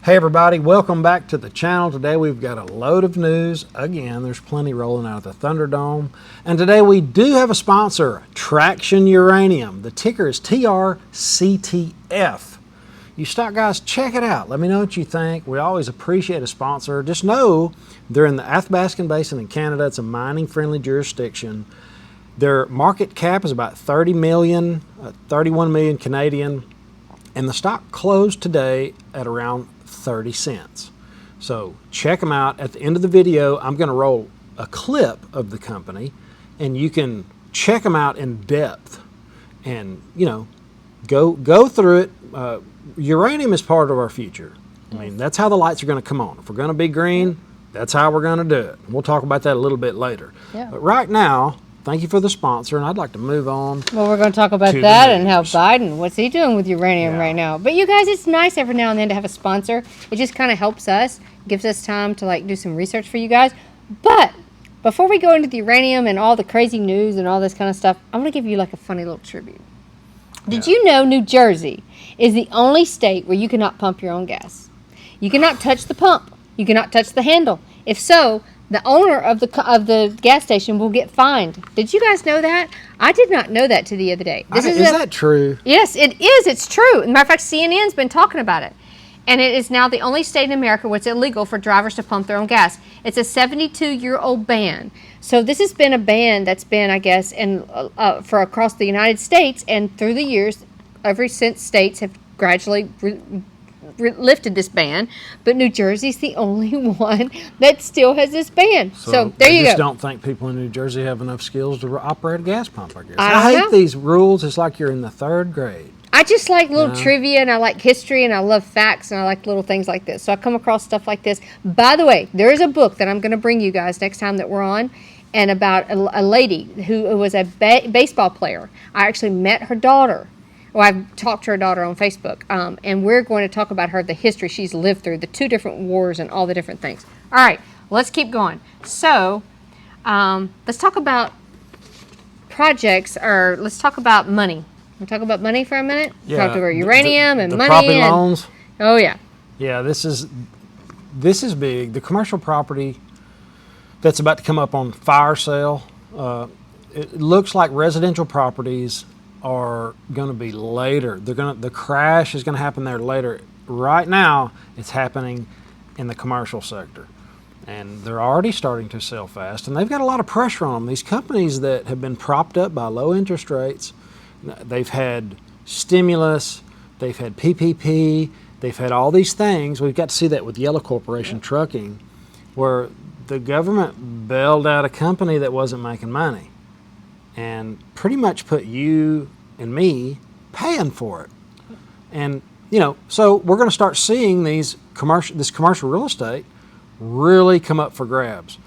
Hey everybody, welcome back to the channel. Today we've got a load of news. Again, there's plenty rolling out of the Thunderdome. And today we do have a sponsor, Traction Uranium. The ticker is TRCTF. You stock guys, check it out. Let me know what you think. We always appreciate a sponsor. Just know they're in the Athabascan Basin in Canada. It's a mining-friendly jurisdiction. Their market cap is about 30 million, 31 million Canadian. And the stock closed today at around 30 cents. So check them out. At the end of the video, I'm going to roll a clip of the company and you can check them out in depth and, you know, go through it. Uranium is part of our future. I mean, that's how the lights are going to come on. If we're going to be green, that's how we're going to do it. We'll talk about that a little bit later. Yeah. But right now, thank you for the sponsor, and I'd like to move on. Well, we're going to talk about that and how Biden, what's he doing with uranium right now. But you guys, it's nice every now and then to have a sponsor. It just kind of helps us, gives us time to like do some research for you guys. But before we go into the uranium and all the crazy news and all this kind of stuff, I'm going to give you like a funny little tribute. Did you know New Jersey is the only state where you cannot pump your own gas? You cannot touch the pump. You cannot touch the handle. If so, the owner of the gas station will get fined. Did you guys know that? I did not know that till the other day. Is that true? Yes, it is. It's true. As a matter of fact, CNN's been talking about it. And it is now the only state in America where it's illegal for drivers to pump their own gas. It's a 72-year-old ban. So this has been a ban that's been, I guess, for across the United States. And through the years, ever since states have gradually lifted this ban, but New Jersey's the only one that still has this ban. So there you go. I just don't think people in New Jersey have enough skills to operate a gas pump, I guess. I hate these rules. It's like you're in the third grade. I just like little trivia, and I like history, and I love facts, and I like little things like this. So I come across stuff like this. By the way, there is a book that I'm going to bring you guys next time that we're on, and about a lady who was a baseball player. I actually met her daughter. Well, I've talked to her daughter on Facebook, and we're going to talk about her, the history she's lived through, the 2 different wars and all the different things. All right, let's keep going. So let's talk about projects, or let's talk about money. We'll talk about money for a minute. Yeah, talk about uranium and the money. Property loans. Oh, yeah. Yeah, this is big. The commercial property that's about to come up on fire sale, it looks like residential properties are going to be later. The crash is going to happen there later. Right now, it's happening in the commercial sector. And they're already starting to sell fast. And they've got a lot of pressure on them. These companies that have been propped up by low interest rates, they've had stimulus, they've had PPP, they've had all these things. We've got to see that with Yellow Corporation Trucking, where the government bailed out a company that wasn't making money and pretty much put you and me paying for it. And, you know, so we're going to start seeing this commercial real estate really come up for grabs.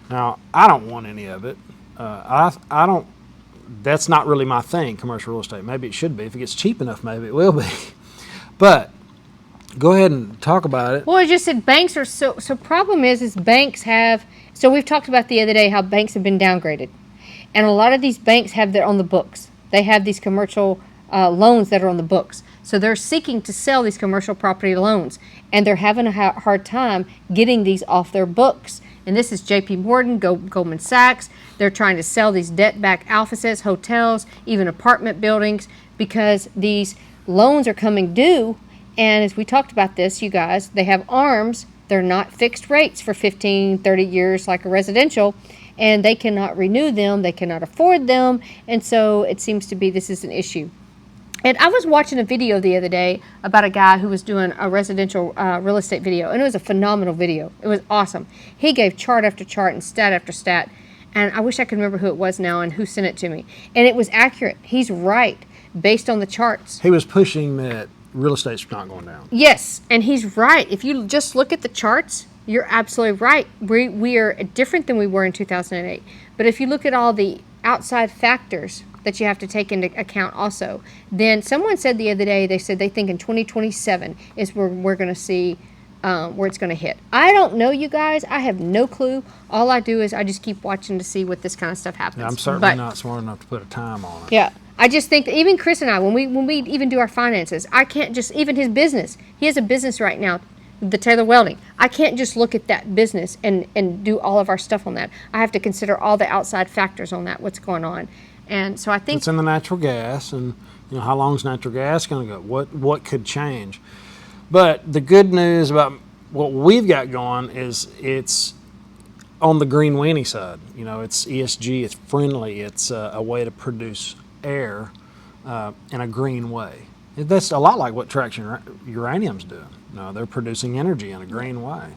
Now, I don't want any of it. That's not really my thing, commercial real estate. Maybe it should be. If it gets cheap enough, maybe it will be. But go ahead and talk about it. Well, I just said banks are so problem is banks have, so we've talked about the other day how banks have been downgraded. And a lot of these banks have that on the books. They have these commercial loans that are on the books. So they're seeking to sell these commercial property loans. And they're having a hard time getting these off their books. And this is J.P. Morgan, Goldman Sachs. They're trying to sell these debt-backed offices, hotels, even apartment buildings, because these loans are coming due. And as we talked about this, you guys, they have ARMs. They're not fixed rates for 15, 30 years like a residential. And they cannot renew them, they cannot afford them, and so it seems to be this is an issue. And I was watching a video the other day about a guy who was doing a residential real estate video, and it was a phenomenal video. It was awesome. He gave chart after chart and stat after stat, and I wish I could remember who it was now and who sent it to me. And it was accurate. He's right, based on the charts. He was pushing that real estate's not going down. Yes, and he's right. If you just look at the charts, you're absolutely right. We are different than we were in 2008. But if you look at all the outside factors that you have to take into account also, then someone said the other day, they said they think in 2027 is where we're going to see where it's going to hit. I don't know, you guys. I have no clue. All I do is I just keep watching to see what this kind of stuff happens. Yeah, I'm certainly not smart enough to put a time on it. Yeah. I just think that even Chris and I, when we even do our finances, I can't just, even his business, he has a business right now the Taylor Welding. I can't just look at that business and do all of our stuff on that. I have to consider all the outside factors on that, what's going on. And so I think It's in the natural gas, and how long is natural gas going to go? What could change? But the good news about what we've got going is it's on the green weenie side. It's ESG, it's friendly, it's a way to produce air in a green way. That's a lot like what Traction Uranium's doing. They're producing energy in a green way.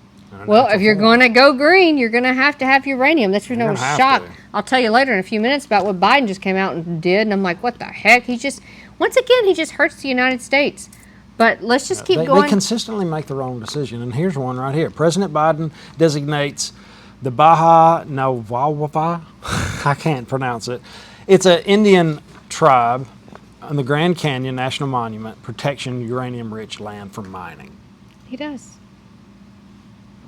Well, if you're going to go green, you're going to have uranium. That's when I was shocked. I'll tell you later in a few minutes about what Biden just came out and did, and I'm like, what the heck? He just hurts the United States. But let's just keep going. They consistently make the wrong decision, and here's one right here. President Biden designates the Baja Nawawava, I can't pronounce it. It's an Indian tribe on the Grand Canyon National Monument, protection uranium-rich land from mining. He does.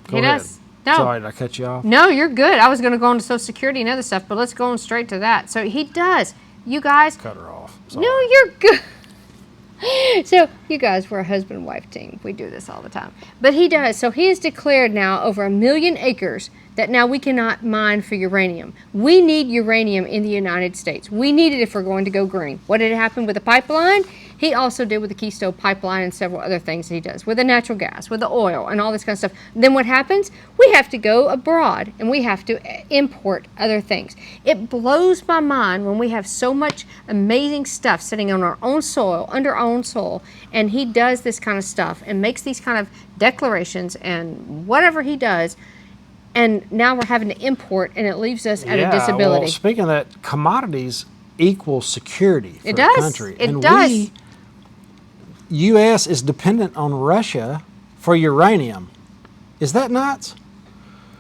Go ahead. No. Sorry, did I cut you off? No, you're good. I was going to go into Social Security and other stuff, but let's go on straight to that. So he does. You guys. Cut her off. Sorry. No, you're good. So you guys, we're a husband-wife team. We do this all the time. But he does. So he has declared now over 1 million acres that now we cannot mine for uranium. We need uranium in the United States. We need it if we're going to go green. What did happen with the pipeline? He also did with the Keystone Pipeline and several other things that he does with the natural gas, with the oil, and all this kind of stuff. Then what happens? We have to go abroad, and we have to import other things. It blows my mind when we have so much amazing stuff sitting on our own soil, under our own soil, and he does this kind of stuff and makes these kind of declarations and whatever he does, and now we're having to import, and it leaves us at a disability. Well, speaking of that, commodities equal security for the country. It does. We, U.S. is dependent on Russia for uranium. Is that nuts?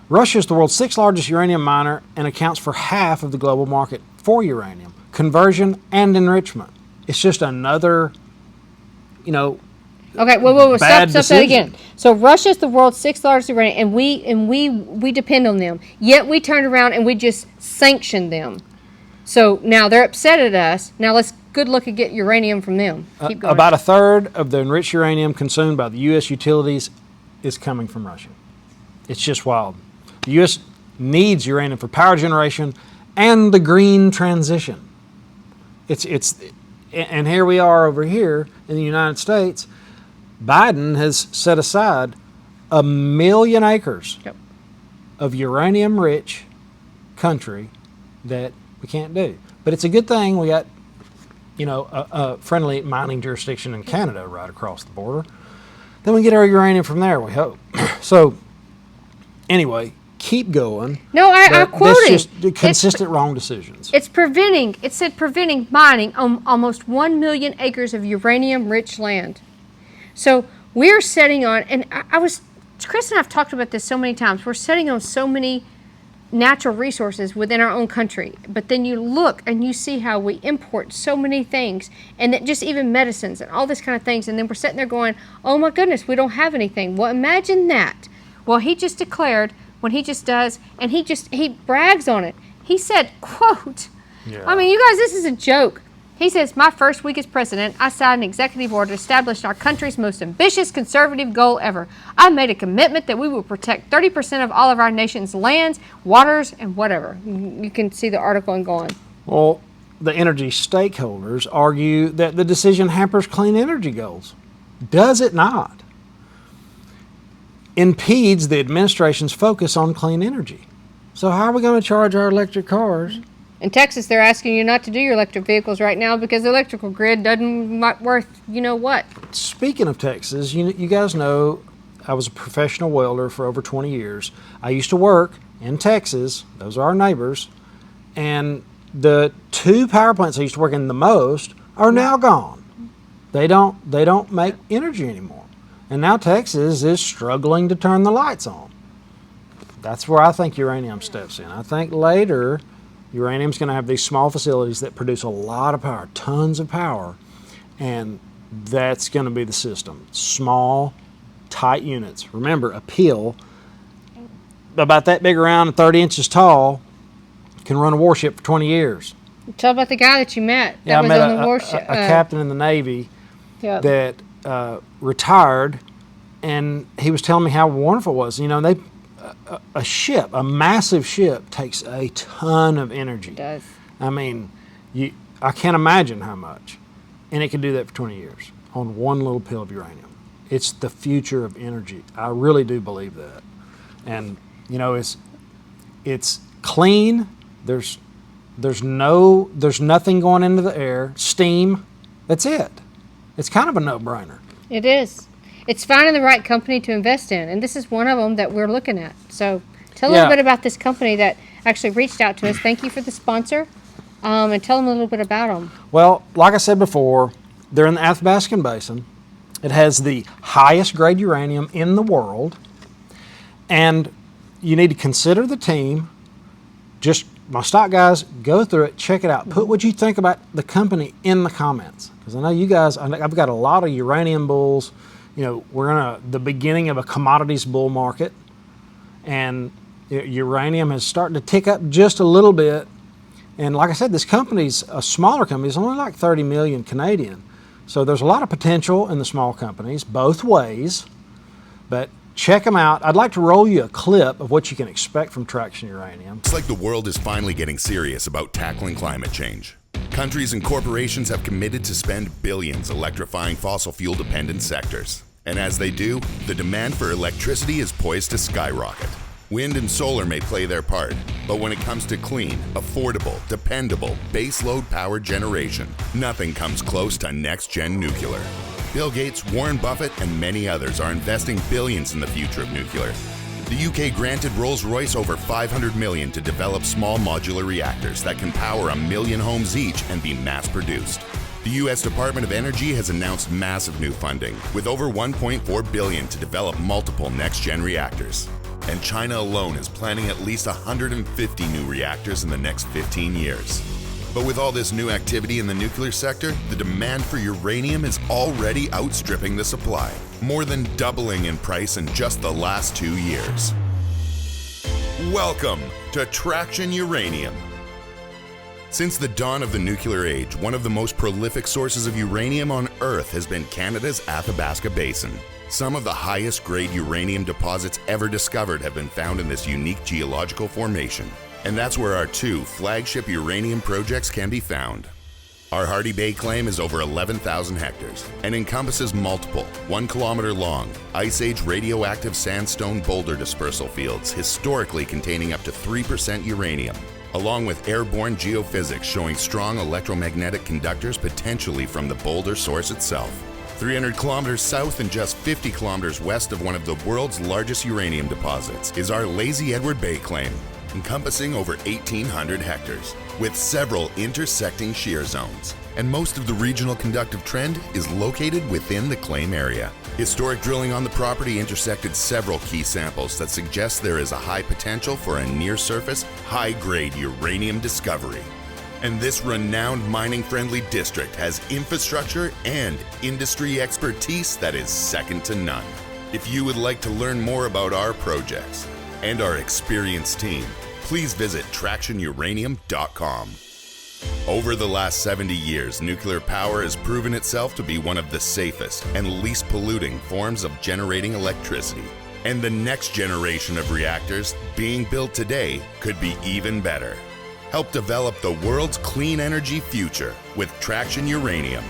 Russia is the world's 6th largest uranium miner and accounts for half of the global market for uranium, conversion and enrichment. It's just another, Okay, well, stop that again. So Russia's the world's 6th largest uranium, and we depend on them. Yet we turned around and we just sanctioned them. So now they're upset at us. Now let's good look at get uranium from them. Keep going. About a third of the enriched uranium consumed by the U.S. utilities is coming from Russia. It's just wild. The U.S. needs uranium for power generation and the green transition. And here we are over here in the United States. Biden has set aside 1 million acres of uranium-rich country that we can't do. But it's a good thing we got, a friendly mining jurisdiction in Canada right across the border. Then we get our uranium from there, we hope. So, anyway, keep going. No, I'm quoting. That's just consistent wrong decisions. It said preventing mining on almost 1 million acres of uranium-rich land. So we're setting on, and Chris and I have talked about this so many times, we're setting on so many natural resources within our own country. But then you look and you see how we import so many things, and that just even medicines and all this kind of things, and then we're sitting there going, oh my goodness, we don't have anything. Well, imagine that. Well, he just declared when he just does, and he brags on it. He said, quote, I mean, you guys, this is a joke. He says, my first week as president, I signed an executive order to establish our country's most ambitious conservative goal ever. I made a commitment that we will protect 30% of all of our nation's lands, waters, and whatever. You can see the article and go on. Well, the energy stakeholders argue that the decision hampers clean energy goals. Does it not? Impedes the administration's focus on clean energy. So how are we going to charge our electric cars? In Texas, they're asking you not to do your electric vehicles right now because the electrical grid doesn't worth what. Speaking of Texas, you guys know I was a professional welder for over 20 years. I used to work in Texas. Those are our neighbors. And the 2 power plants I used to work in the most are now gone. They don't make energy anymore. And now Texas is struggling to turn the lights on. That's where I think uranium steps in. I think later uranium's going to have these small facilities that produce a lot of power, tons of power, and that's going to be the system. Small, tight units. Remember, a peel about that big around and 30 inches tall can run a warship for 20 years. Tell about the guy that you met that was on the warship. A captain in the Navy that retired and he was telling me how wonderful it was. You know, a massive ship takes a ton of energy. It does. I mean, I can't imagine how much. And it can do that for 20 years on one little pill of uranium. It's the future of energy. I really do believe that. And, you know, it's clean. There's nothing going into the air. Steam. That's it. It's kind of a no-brainer. It is. It's finding the right company to invest in, and this is one of them that we're looking at. So tell a little bit about this company that actually reached out to us. Thank you for the sponsor, and tell them a little bit about them. Well, like I said before, they're in the Athabascan Basin. It has the highest grade uranium in the world, and you need to consider the team. Just my stock guys, go through it, check it out. Put what you think about the company in the comments, because I know you guys. I've got a lot of uranium bulls. You know, we're in the beginning of a commodities bull market, and uranium is starting to tick up just a little bit. And like I said, this company's a smaller company. It's only like 30 million Canadian. So there's a lot of potential in the small companies, both ways. But check them out. I'd like to roll you a clip of what you can expect from Traction Uranium. It's like the world is finally getting serious about tackling climate change. Countries and corporations have committed to spend billions electrifying fossil fuel dependent sectors. And as they do, the demand for electricity is poised to skyrocket. Wind and solar may play their part, but when it comes to clean, affordable, dependable, baseload power generation, nothing comes close to next-gen nuclear. Bill Gates, Warren Buffett, and many others are investing billions in the future of nuclear. The UK granted Rolls-Royce over $500 million to develop small modular reactors that can power 1 million homes each and be mass-produced. The U.S. Department of Energy has announced massive new funding, with over $1.4 billion to develop multiple next-gen reactors. And China alone is planning at least 150 new reactors in the next 15 years. But with all this new activity in the nuclear sector, the demand for uranium is already outstripping the supply, more than doubling in price in just the last 2 years. Welcome to Traction Uranium. Since the dawn of the nuclear age, one of the most prolific sources of uranium on Earth has been Canada's Athabasca Basin. Some of the highest grade uranium deposits ever discovered have been found in this unique geological formation. And that's where our 2 flagship uranium projects can be found. Our Hardy Bay claim is over 11,000 hectares and encompasses multiple 1 kilometer long Ice Age radioactive sandstone boulder dispersal fields historically containing up to 3% uranium, along with airborne geophysics showing strong electromagnetic conductors potentially from the boulder source itself. 300 kilometers south and just 50 kilometers west of one of the world's largest uranium deposits is our Lazy Edward Bay claim, encompassing over 1,800 hectares, with several intersecting shear zones. And most of the regional conductive trend is located within the claim area. Historic drilling on the property intersected several key samples that suggest there is a high potential for a near-surface, high-grade uranium discovery. And this renowned mining-friendly district has infrastructure and industry expertise that is second to none. If you would like to learn more about our projects and our experienced team, please visit tractionuranium.com. Over the last 70 years, nuclear power has proven itself to be one of the safest and least polluting forms of generating electricity. And the next generation of reactors being built today could be even better. Help develop the world's clean energy future with Traction Uranium.